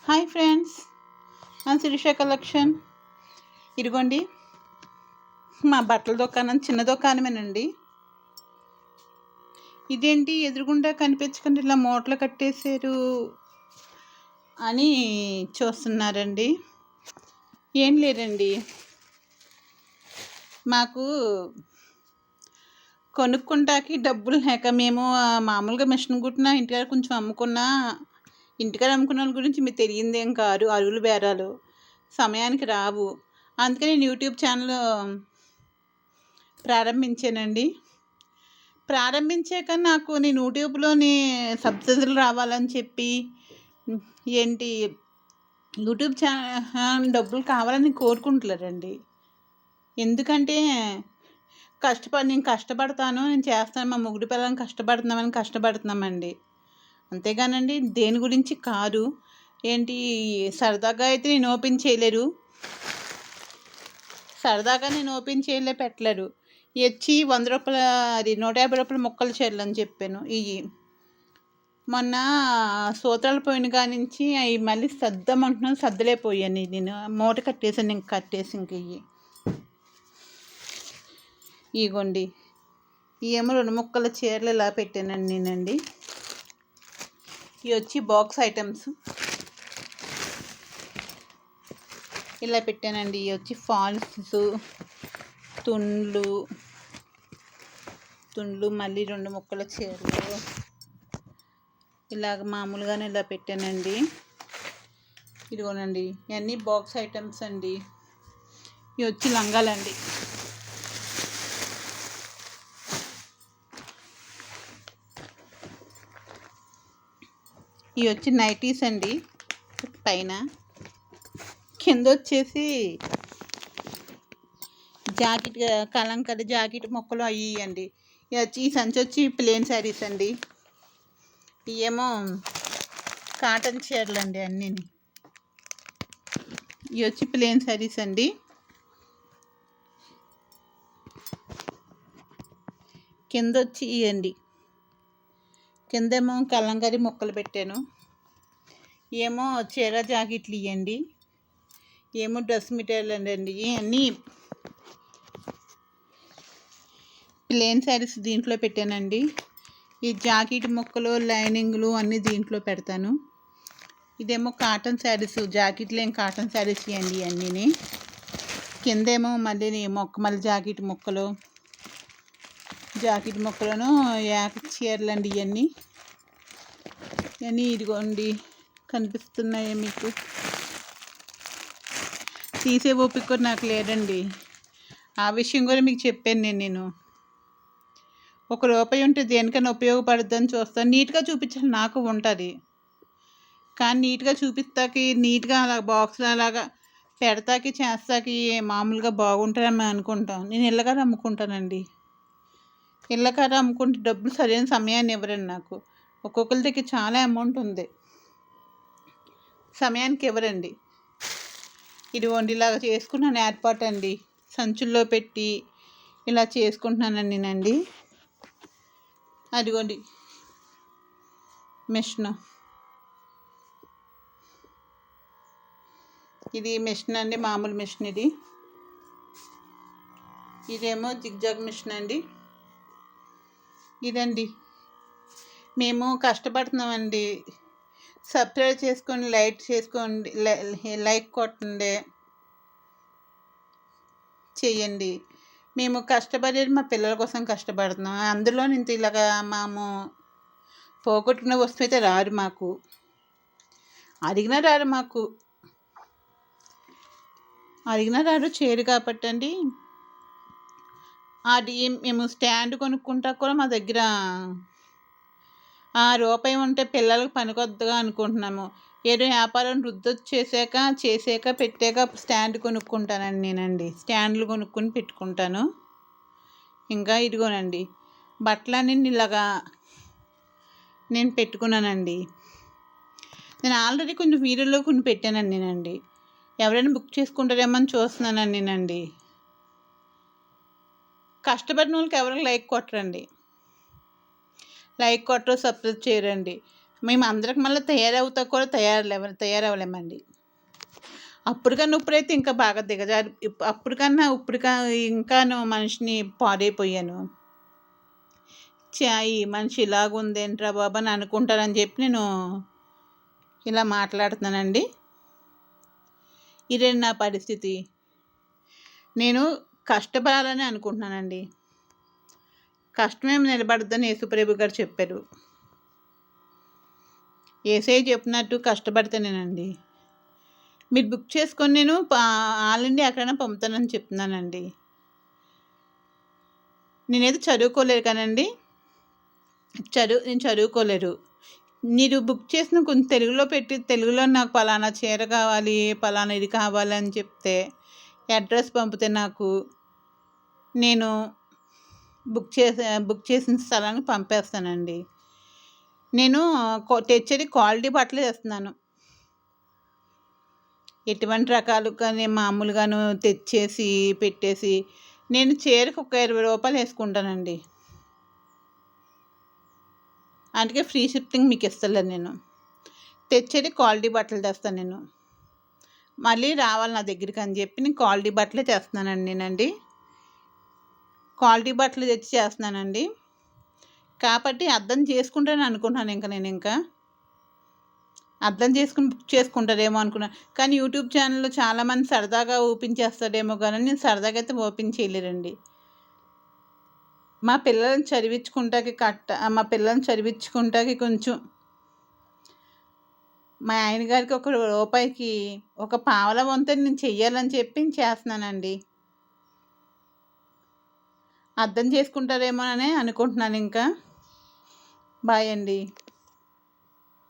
Hi friends, నా Sirisha collection. ఇదిగోండి మా బట్టల దుకాణం, చిన్న దుకాణమేనండి. ఇదేంటి ఎదురుగుండా కనిపించకుండా ఇలా మూటలు కట్టేశారు అని చూస్తున్నారండి. ఏం లేదండి, మాకు కొనుక్కుంటాకి డబ్బులు లేక మేము మామూలుగా మిషన్ కుట్టిన ఇంటికాడ కొంచెం అమ్ముకున్నా, ఇంటికాడ అమ్ముకున్న వాళ్ళ గురించి మీకు తెలియదేం కాదు. అరుగులు బేరాలు సమయానికి రావు. అందుకని నేను యూట్యూబ్ ఛానల్ ప్రారంభించానండి. ప్రారంభించాక నేను యూట్యూబ్లోని సబ్సిడీలు రావాలని చెప్పి ఏంటి యూట్యూబ్ ఛానల్ డబ్బులు కావాలని కోరుకుంటున్నారండి. ఎందుకంటే నేను కష్టపడతాను, నేను చేస్తాను, మా ముగ్గురు పిల్లలను కష్టపడుతున్నామండి. అంతేగానండి దేని గురించి కాదు. ఏంటి సరదాగా అయితే నేను ఓపెన్ చేయలేరు, పెట్టలేరు. వచ్చి 100 రూపాయల అది 150 రూపాయల ముక్కలు చీరలని చెప్పాను. ఇవి మొన్న సూత్రాలు పోయిన కాడి నుంచి అవి మళ్ళీ సర్దమంటున్నాను, సర్దలేకపోయాను. నేను మూట కట్టేసాను, ఇంక ఇగోండి ఇవేమో 2 ముక్కల చీరలు ఇలా పెట్టానండి నేనండి. ఇవి వచ్చి బాక్స్ ఐటమ్స్ ఇలా పెట్టానండి. ఇవి వచ్చి ఫాల్స్, తుండ్లు మళ్ళీ 2 ముక్కల చీరలు ఇలాగ మామూలుగానే ఇలా పెట్టానండి. ఇదిగోనండి ఇవన్నీ బాక్స్ ఐటమ్స్ అండి. ఇవి వచ్చి లంగాలండి. ఇవి వచ్చి నైటీస్ అండి. పైన కింద వచ్చేసి జాకెట్, కలంకరీ జాకెట్ మొక్కలు అవి అండి. ఈ సంచి వచ్చి ప్లెయిన్ శారీస్ అండి. ఇవేమో కాటన్ చీరలు అండి అన్నీ. ఇవి వచ్చి ప్లెయిన్ శారీస్ అండి. కింద వచ్చి ఇవ్వండి, కిందేమో కలంకరీ మొక్కలు పెట్టాను. ఏమో చీర జాకెట్లు ఇవ్వండి, ఏమో డ్రెస్ మెటీరియల్ అండి. ఇవన్నీ ప్లెయిన్ శారీస్ దీంట్లో పెట్టానండి. ఈ జాకెట్ ముక్కలు, లైనింగ్లు అన్నీ దీంట్లో పెడతాను. ఇదేమో కాటన్ శారీస్, జాకెట్లు ఏం కాటన్ శారీస్ ఇవ్వండి అన్నీ. కిందేమో మళ్ళీ మళ్ళీ జాకెట్ ముక్కలను చీరలు అండి ఇవన్నీ. ఇదిగోండి కనిపిస్తున్నాయి మీకు. తీసే ఓపిక కూడా నాకు లేదండి. ఆ విషయం కూడా మీకు చెప్పాను నేను. ₹1 ఉంటే దేనికైనా ఉపయోగపడుద్దని చూస్తాను. నీట్గా చూపించాలి నాకు ఉంటుంది, కానీ నీట్గా చూపిస్తాకి, నీట్గా అలా బాక్స్లో అలాగా పెడతాకి చేస్తాకి మామూలుగా బాగుంటుందని అనుకుంటాం. నేను ఇళ్ళకాడ అమ్ముకుంటానండి. ఇళ్ళకాడ అమ్ముకుంటే డబ్బులు సరైన సమయాన్ని ఇవ్వరండి నాకు. ఒక్కొక్కరి దగ్గర చాలా అమౌంట్ ఉంది, సమయానికి ఇవ్వరండి. ఇదిగోండి ఇలాగ చేసుకున్నాను ఏర్పాటు అండి. సంచుల్లో పెట్టి ఇలా చేసుకుంటున్నానండి నేనండి. అదిగోండి మిషన్, ఇది మిషన్ అండి, మామూలు మిషన్. ఇదేమో జిగ్జాగ్ మిషన్ అండి. ఇదండి మేము కష్టపడుతున్నామండి. సబ్స్క్రైబ్ చేసుకోండి, లైక్ కొట్టండి, చెయ్యండి. మేము కష్టపడేది మా పిల్లల కోసం కష్టపడుతున్నాం. అందులో ఇంత ఇలాగా మేము పోగొట్టుకున్న వస్తువు అయితే రారు, మాకు అడిగినా రారు చేయరు కాబట్టి అండి. అది మేము స్టాండ్ కొనుక్కుంటా కూడా మా దగ్గర ₹1 ఉంటే పిల్లలకు పనికొద్దుగా అనుకుంటున్నాము. ఏదో వ్యాపారం చేసాక పెట్టాక స్టాండ్ కొనుక్కుంటానండి నేనండి. స్టాండ్లు కొనుక్కొని పెట్టుకుంటాను. ఇంకా ఇదిగోనండి బట్టలన్నీ ఇలాగా నేను పెట్టుకున్నానండి. నేను ఆల్రెడీ కొన్ని వీడియోలో కొన్ని పెట్టానండి నేనండి. ఎవరైనా బుక్ చేసుకుంటారేమో అని చూస్తున్నానండి నేనండి. కష్టపడిన వాళ్ళకి ఎవరికి లైక్ కొట్టరు, సబ్స్క్రైబ్ చేయరండి. మేము అందరికి మళ్ళీ తయారవుతా కూడా తయారవ్వలేమండి. అప్పటికన్నా ఇప్పుడైతే ఇంకా బాగా దిగజారి అప్పటికన్నా ఇంకాను మనిషిని పాడైపోయాను. ఈ మనిషి ఇలాగుందేంట్రా బాబు అని అనుకుంటారని చెప్పి నేను ఇలా మాట్లాడుతున్నానండి. ఇదే నా పరిస్థితి. నేను కష్టపడాలని అనుకుంటున్నానండి. కష్టమేమి నిలబడద్దని యేసుప్రభు గారు చెప్పారు. యేసయ్య చెప్పినట్టు కష్టపడితేనేనండి. మీరు బుక్ చేసుకొని నేను ఆల్ ఇండియా ఎక్కడైనా పంపుతానని చెప్తున్నానండి. నేనైతే చదువుకోలేదు కానండి. నేను చదువుకోలేదు. మీరు బుక్ చేసిన కొంచెం తెలుగులో పెట్టి తెలుగులో నాకు పలానా చీర కావాలి, పలానా ఇది కావాలి అని చెప్తే అడ్రస్ పంపితే నాకు నేను బుక్ చేసిన స్థలానికి పంపేస్తానండి. నేను తెచ్చేది క్వాలిటీ బట్టలే తెస్తున్నాను. ఎటువంటి రకాలు కానీ మామూలుగాను తెచ్చేసి పెట్టేసి నేను చీరకు ఒక 20 రూపాయలు వేసుకుంటానండి. అందుకే ఫ్రీ షిప్పింగ్ మీకు ఇస్తలేదు. నేను తెచ్చేది క్వాలిటీ బట్టలు తెస్తాను. నేను మళ్ళీ రావాలి నా దగ్గరికి అని చెప్పి నేను క్వాలిటీ బట్టలే తెస్తున్నానండి. నేనండి క్వాలిటీ బట్టలు తెచ్చి చేస్తున్నానండి. కాబట్టి అర్థం చేసుకుంటానని అనుకుంటున్నాను. నేను అర్థం చేసుకుని బుక్ చేసుకుంటారేమో అనుకున్నాను. కానీ యూట్యూబ్ ఛానల్లో చాలామంది సరదాగా ఓపెన్ చేస్తాడేమో కానీ నేను సరదాగా అయితే ఓపెన్ చేయలేరండి. మా పిల్లల్ని చదివించుకుంటాకి కొంచెం మా ఆయన గారికి ₹1 ఒక పావలా వంతు నేను చెయ్యాలని చెప్పి చేస్తున్నానండి. అర్థం చేసుకుంటారేమో అని అనుకుంటున్నాను. బాయ్ అండి.